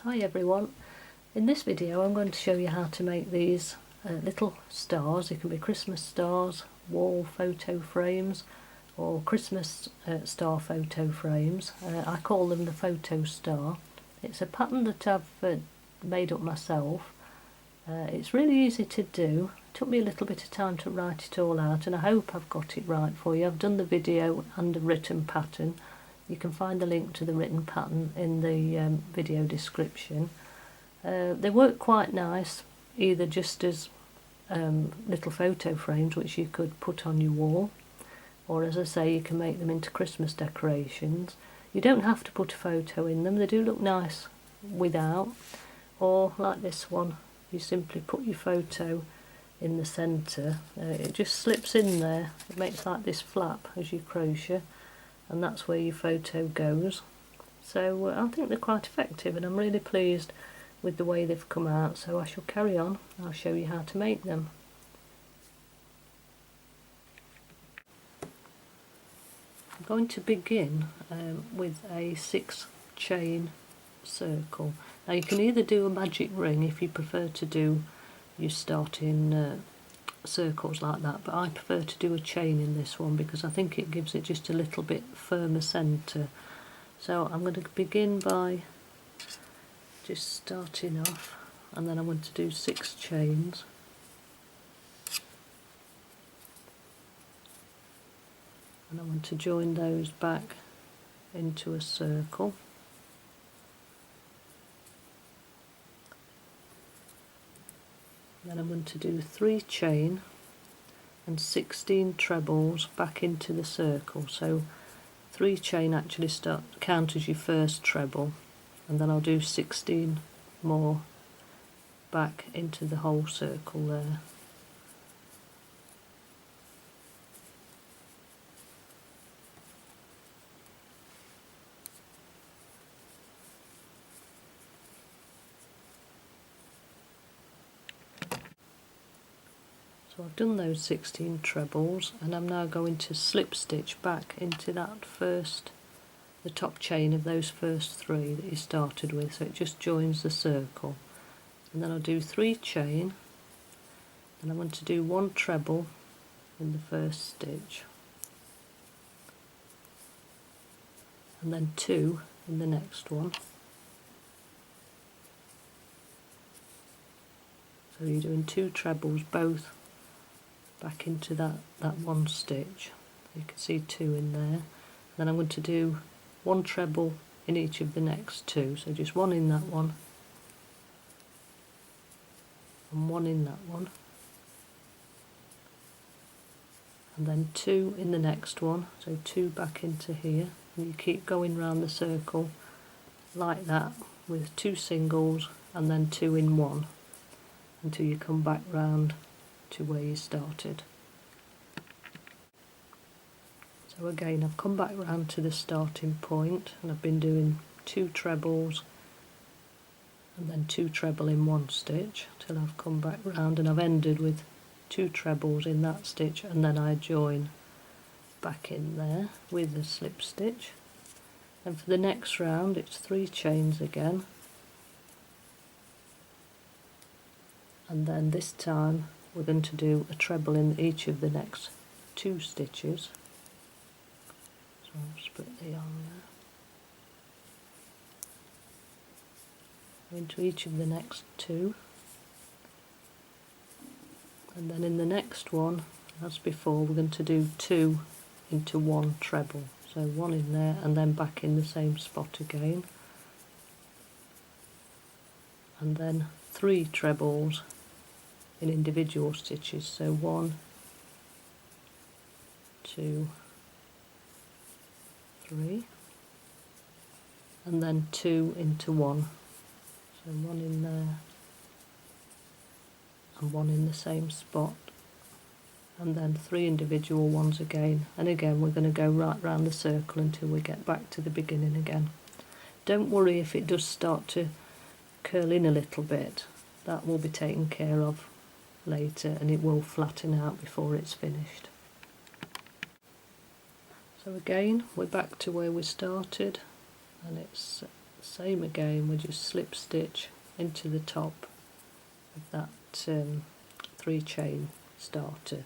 Hi everyone, in this video I'm going to show you how to make these little stars. They can be Christmas stars, wall photo frames or Christmas star photo frames. I call them the Photo Star. It's a pattern that I've made up myself. It's really easy to do. It took me a little bit of time to write it all out and I hope I've got it right for you. I've done the video and a written pattern. You can find the link to the written pattern in the video description. They work quite nice, either just as little photo frames which you could put on your wall, or as I say, you can make them into Christmas decorations. You don't have to put a photo in them, they do look nice without, or like this one, you simply put your photo in the centre. It just slips in there, it makes like this flap as you crochet, and that's where your photo goes. So I think they're quite effective and I'm really pleased with the way they've come out, so I shall carry on. I'll show you how to make them. I'm going to begin with a 6 chain circle. Now you can either do a magic ring if you prefer to do your starting circles like that, but I prefer to do a chain in this one because I think it gives it just a little bit firmer centre. So I'm going to begin by just starting off, and then I'm going to do 6 chains, and I want to join those back into a circle. Then I'm going to do 3 chain and 16 trebles back into the circle. So 3 chain actually count as your first treble, and then I'll do 16 more back into the whole circle there. So I've done those 16 trebles, and I'm now going to slip stitch back into that the top chain of those first 3 that you started with, so it just joins the circle. And then I'll do 3 chain, and I want to do 1 treble in the first stitch, and then 2 in the next one. So you're doing 2 trebles both back into that one stitch. You can see 2 in there. Then I'm going to do 1 treble in each of the next 2, so just 1 in that one and 1 in that one, and then 2 in the next one, so 2 back into here, and you keep going round the circle like that with 2 singles and then 2 in one until you come back round to where you started. So again, I've come back round to the starting point, and I've been doing 2 trebles and then 2 treble in one stitch till I've come back round, and I've ended with 2 trebles in that stitch, and then I join back in there with a slip stitch. And for the next round it's 3 chains again, and then this time we're going to do a treble in each of the next 2 stitches. So I'll split the yarn there. Into each of the next 2, and then in the next one, as before, we're going to do 2 into 1 treble. So 1 in there and then back in the same spot again, and then 3 trebles in individual stitches. So 1, 2, 3, and then 2 into 1. So 1 in there and 1 in the same spot, and then 3 individual ones again, and again we're going to go right round the circle until we get back to the beginning again. Don't worry if it does start to curl in a little bit, that will be taken care of later, and it will flatten out before it's finished. So again we're back to where we started, and it's same again, we just slip stitch into the top of that 3 chain starter.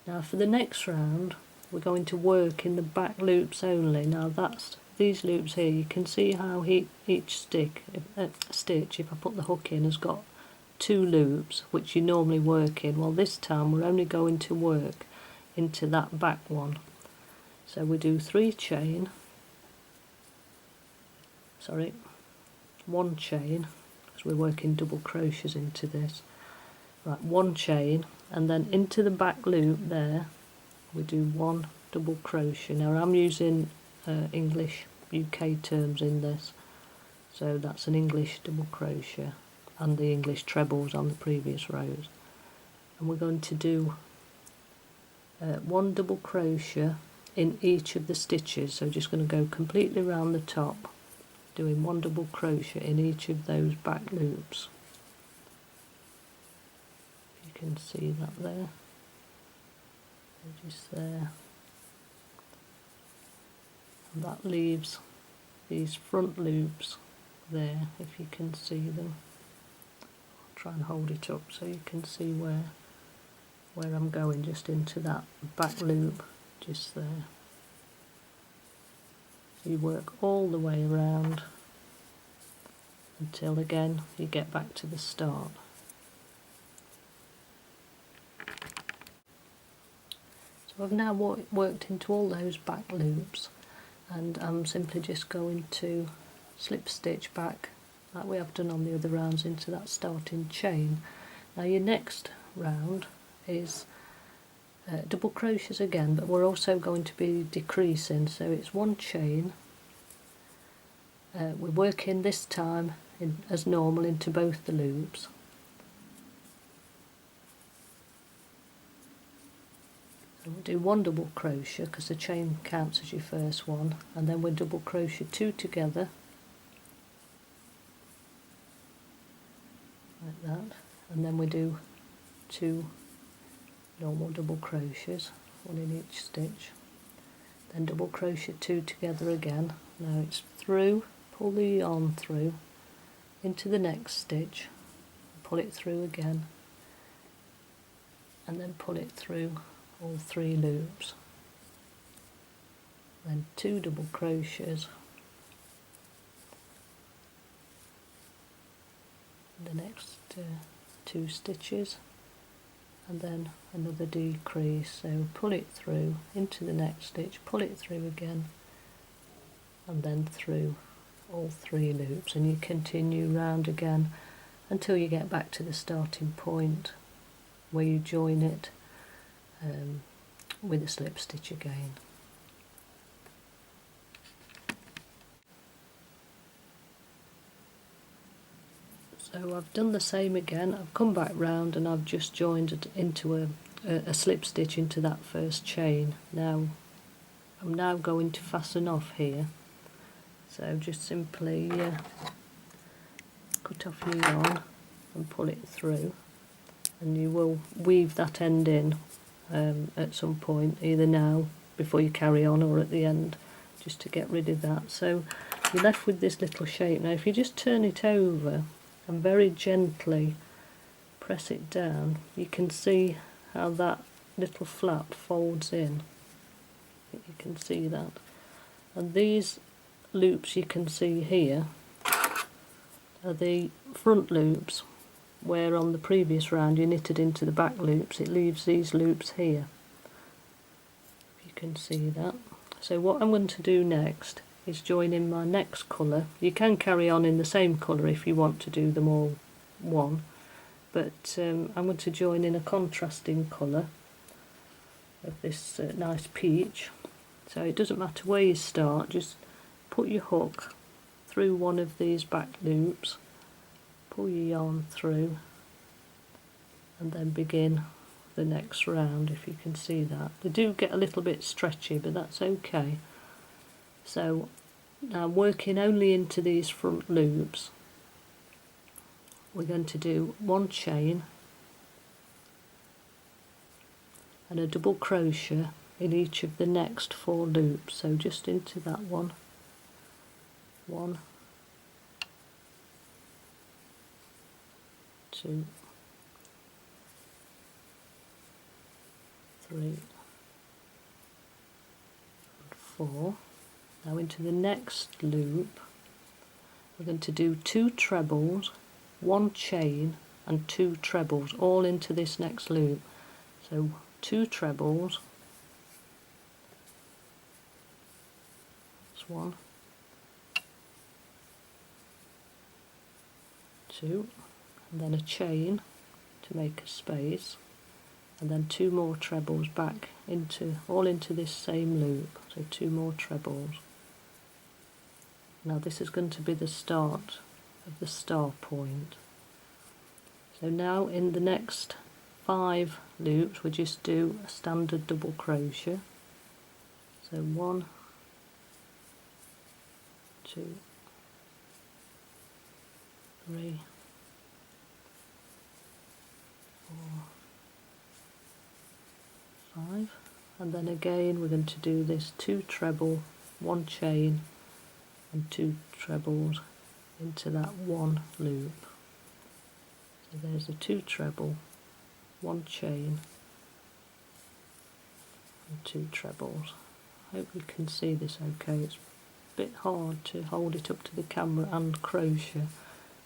Now for the next round we're going to work in the back loops only. Now that's these loops here, you can see how each stitch, if I put the hook in, has got 2 loops which you normally work in. Well, this time we're only going to work into that back one. So we do 1 chain, because we're working double crochets into this. Right, 1 chain, and then into the back loop there we do 1 double crochet. Now I'm using English UK terms in this, so that's an English double crochet and the English trebles on the previous rows. And we're going to do 1 double crochet in each of the stitches, so just going to go completely around the top, doing 1 double crochet in each of those back loops. You can see that there, just there. And that leaves these front loops there, if you can see them. I'll try and hold it up so you can see where I'm going, just into that back loop, just there. You work all the way around until again you get back to the start. So I've now worked into all those back loops, and I'm simply just going to slip stitch back like we have done on the other rounds into that starting chain. Now your next round is double crochets again, but we're also going to be decreasing, so it's 1 chain. We're working this time as normal into both the loops. So we'll do 1 double crochet because the chain counts as your first one, and then we'll double crochet 2 together like that, and then we do 2 normal double crochets, 1 in each stitch, then double crochet 2 together again. Now it's through, pull the yarn through into the next stitch, pull it through again, and then pull it through all 3 loops, then 2 double crochets, the next 2 stitches, and then another decrease. So pull it through into the next stitch, pull it through again, and then through all 3 loops, and you continue round again until you get back to the starting point where you join it with a slip stitch again. So I've done the same again, I've come back round and I've just joined it into a slip stitch into that first chain. Now I'm now going to fasten off here, so just simply cut off your yarn and pull it through, and you will weave that end in at some point, either now before you carry on or at the end, just to get rid of that. So you're left with this little shape. Now if you just turn it over and very gently press it down, you can see how that little flap folds in. You can see that, and these loops you can see here are the front loops, where on the previous round you knitted into the back loops. It leaves these loops here, if you can see that. So what I'm going to do next is join in my next colour. You can carry on in the same colour if you want to do them all one, but I'm going to join in a contrasting colour of this nice peach. So it doesn't matter where you start, just put your hook through one of these back loops, pull your yarn through, and then begin the next round, if you can see that. They do get a little bit stretchy, but that's okay. So now working only into these front loops, we're going to do 1 chain and a double crochet in each of the next 4 loops. So just into that one, 2, 3, 4. Now into the next loop we're going to do 2 trebles, 1 chain and 2 trebles all into this next loop. So 2 trebles, that's 1, 2, and then a chain to make a space, and then 2 more trebles back into all into this same loop. So 2 more trebles. Now this is going to be the start of the star point. So now in the next 5 loops we just do a standard double crochet. So 1, 2, 3, 4, 5, and then again we're going to do this 2 treble, 1 chain and 2 trebles into that 1 loop. So there's a 2 treble, 1 chain and 2 trebles. I hope you can see this okay. It's a bit hard to hold it up to the camera and crochet,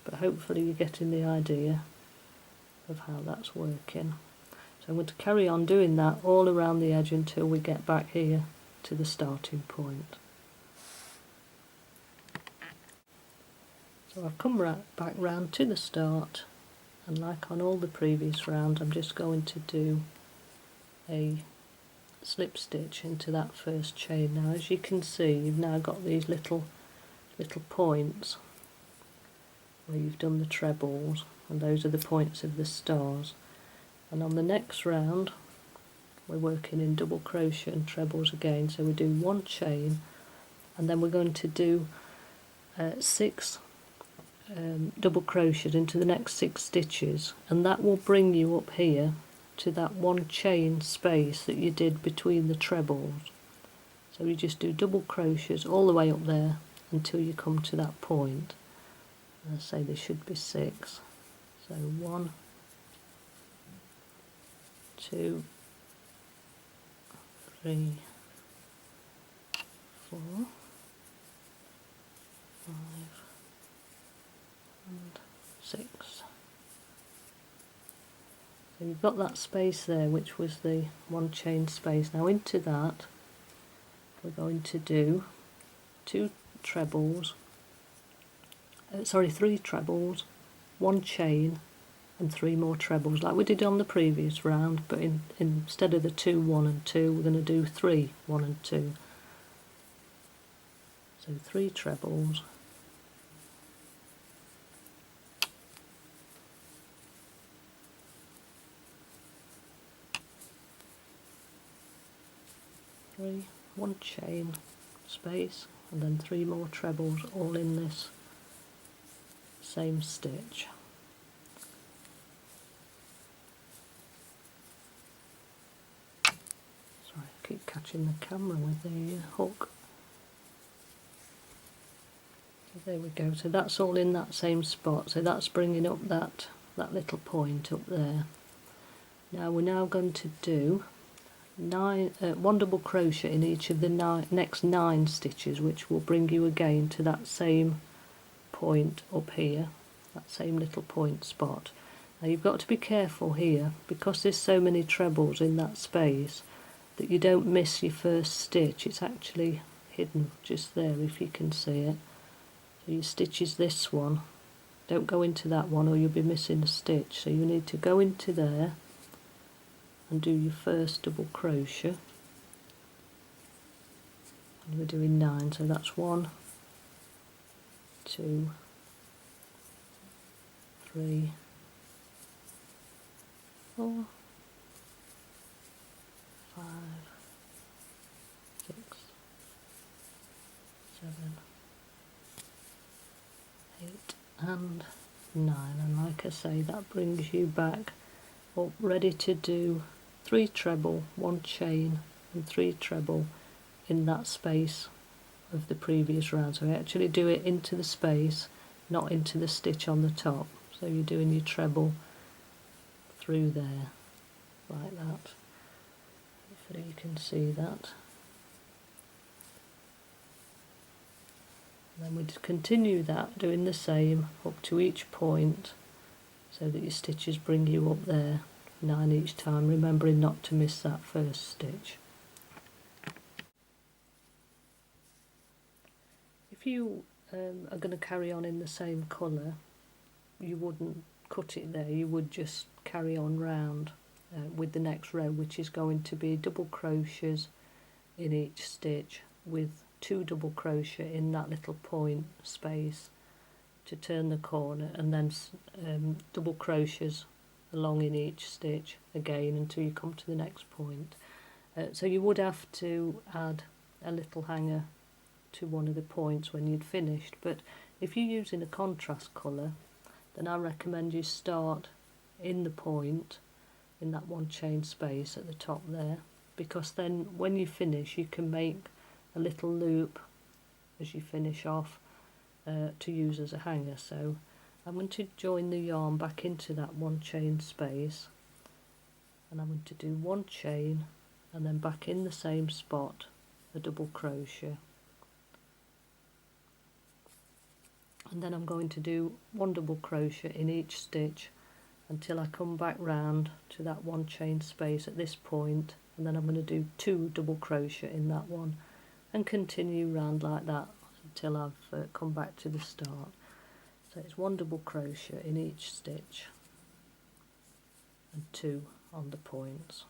but hopefully you're getting the idea of how that's working. So I'm going to carry on doing that all around the edge until we get back here to the starting point. So I've come back round to the start, and like on all the previous rounds I'm just going to do a slip stitch into that first chain. Now as you can see you've now got these little points where you've done the trebles, and those are the points of the stars. And on the next round we're working in double crochet and trebles again, so we do 1 chain and then we're going to do 6 double crochets into the next 6 stitches, and that will bring you up here to that 1 chain space that you did between the trebles. So you just do double crochets all the way up there until you come to that point. And I say there should be 6. So 1, 2, 3, 4, 5 and 6. So you've got that space there, which was the 1 chain space. Now into that we're going to do 3 trebles, 1 chain and 3 more trebles like we did on the previous round, but instead of the 2, 1 and 2 we're going to do 3, 1 and 2. So 3 trebles, 3, 1 chain space, and then 3 more trebles all in this same stitch. Sorry, I keep catching the camera with the hook. So there we go, so that's all in that same spot, so that's bringing up that little point up there. Now we're now going to do 1 double crochet in each of the next 9 stitches, which will bring you again to that same point up here, that same little point spot. Now you've got to be careful here, because there's so many trebles in that space, that you don't miss your first stitch. It's actually hidden just there if you can see it. So your stitch is this one, don't go into that one or you'll be missing a stitch. So you need to go into there and do your first double crochet, and we're doing 9, so that's 1, 2, 3, 4, 5, 6, 7, 8 and 9, and like I say, that brings you back up ready to do 3 treble, 1 chain and 3 treble in that space of the previous round. So I actually do it into the space, not into the stitch on the top. so you're doing your treble through there like that. Hopefully you can see that. And then we'd continue that, doing the same up to each point, so that your stitches bring you up there, 9 each time, remembering not to miss that first stitch. If you are going to carry on in the same colour, you wouldn't cut it there, you would just carry on round with the next row, which is going to be double crochets in each stitch with 2 double crochet in that little point space to turn the corner, and then double crochets along in each stitch again until you come to the next point. So you would have to add a little hanger to one of the points when you'd finished, but if you're using a contrast colour, then I recommend you start in the point in that one chain space at the top there, because then when you finish you can make a little loop as you finish off to use as a hanger. So I'm going to join the yarn back into that one chain space, and I'm going to do 1 chain and then back in the same spot a double crochet, and then I'm going to do 1 double crochet in each stitch until I come back round to that one chain space at this point, and then I'm going to do 2 double crochet in that one and continue round like that until I've come back to the start. So it's 1 double crochet in each stitch and 2 on the points.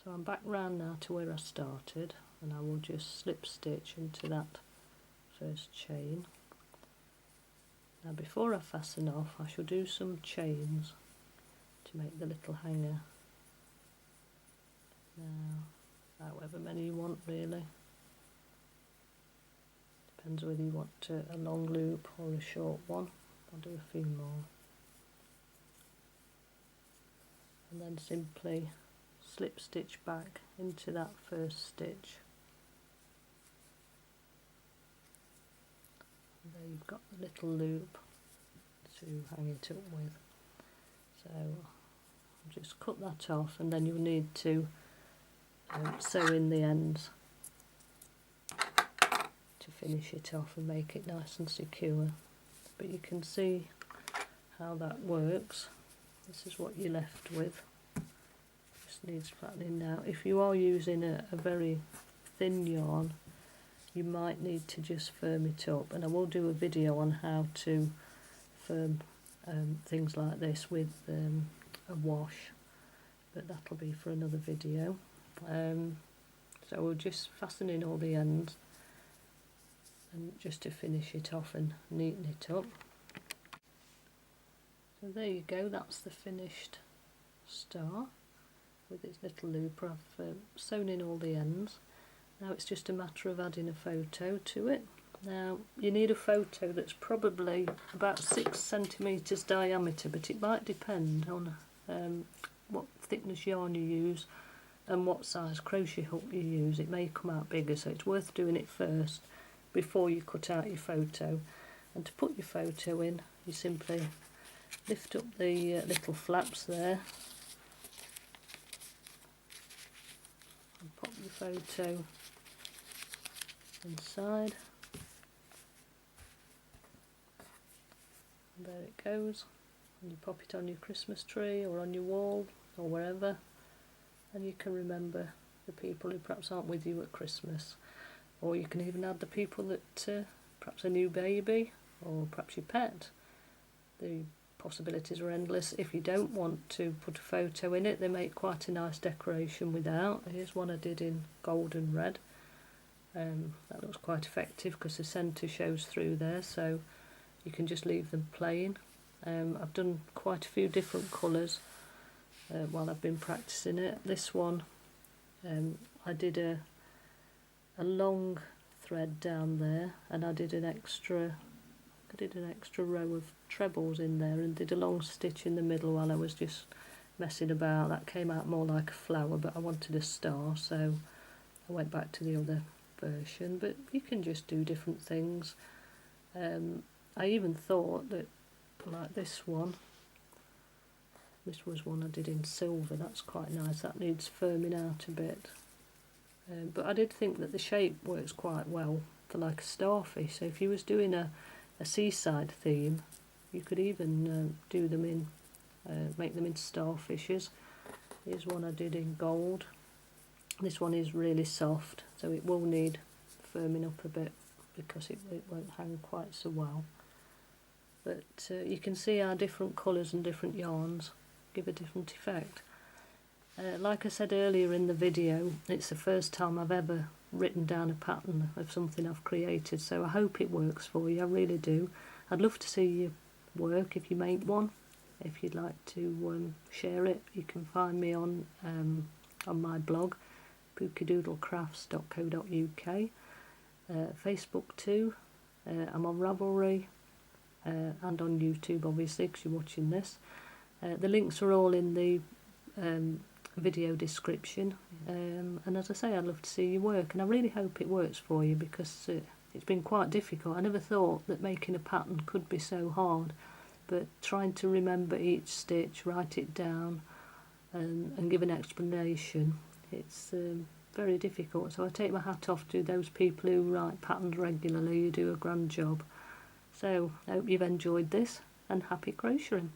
So I'm back round now to where I started, and I will just slip stitch into that first chain. Now before I fasten off, I shall do some chains to make the little hanger. Now, however many you want really. Depends whether you want a long loop or a short one. I'll do a few more. And then simply slip stitch back into that first stitch. And there you've got the little loop to hang it up with. So I'll just cut that off, and then you'll need to sew in the ends to finish it off and make it nice and secure. But you can see how that works. This is what you're left with. Just needs flattening now. If you are using a very thin yarn, you might need to just firm it up, and I will do a video on how to firm things like this with a wash, but that'll be for another video. So we'll just fasten in all the ends, and just to finish it off and neaten it up. So there you go, that's the finished star with its little loop. I've sewn in all the ends. Now it's just a matter of adding a photo to it. Now you need a photo that's probably about 6 centimetres diameter, but it might depend on what thickness yarn you use and what size crochet hook you use. It may come out bigger, so it's worth doing it first before you cut out your photo. And to put your photo in, you simply lift up the little flaps there and pop your photo inside. And there it goes, and you pop it on your Christmas tree or on your wall or wherever, and you can remember the people who perhaps aren't with you at Christmas, or you can even add the people that perhaps a new baby or perhaps your pet. The possibilities are endless. If you don't want to put a photo in it, they make quite a nice decoration without. Here's one I did in gold and red. That looks quite effective because the centre shows through there, so you can just leave them plain. I've done quite a few different colours while I've been practicing it. This one I did a long thread down there, and I did an extra row of trebles in there and did a long stitch in the middle while I was just messing about. That came out more like a flower, but I wanted a star, so I went back to the other version, but you can just do different things. I even thought that, like this one, this was one I did in silver, that's quite nice, that needs firming out a bit. But I did think that the shape works quite well for like a starfish, so if you was doing a seaside theme, you could even do them in, make them into starfishes. Here's one I did in gold. This one is really soft, so it will need firming up a bit because it won't hang quite so well. But you can see how different colours and different yarns give a different effect. Like I said earlier in the video, it's the first time I've ever written down a pattern of something I've created, so I hope it works for you, I really do. I'd love to see your work if you make one. If you'd like to share it, you can find me on my blog, pookydoodlecrafts.co.uk, Facebook too, I'm on Ravelry, and on YouTube obviously because you're watching this. The links are all in the video description, and as I say, I'd love to see your work, and I really hope it works for you because it's been quite difficult. I never thought that making a pattern could be so hard, but trying to remember each stitch, write it down, and give an explanation, it's very difficult. So I take my hat off to those people who write patterns regularly. You do a grand job. So I hope you've enjoyed this, and happy crocheting.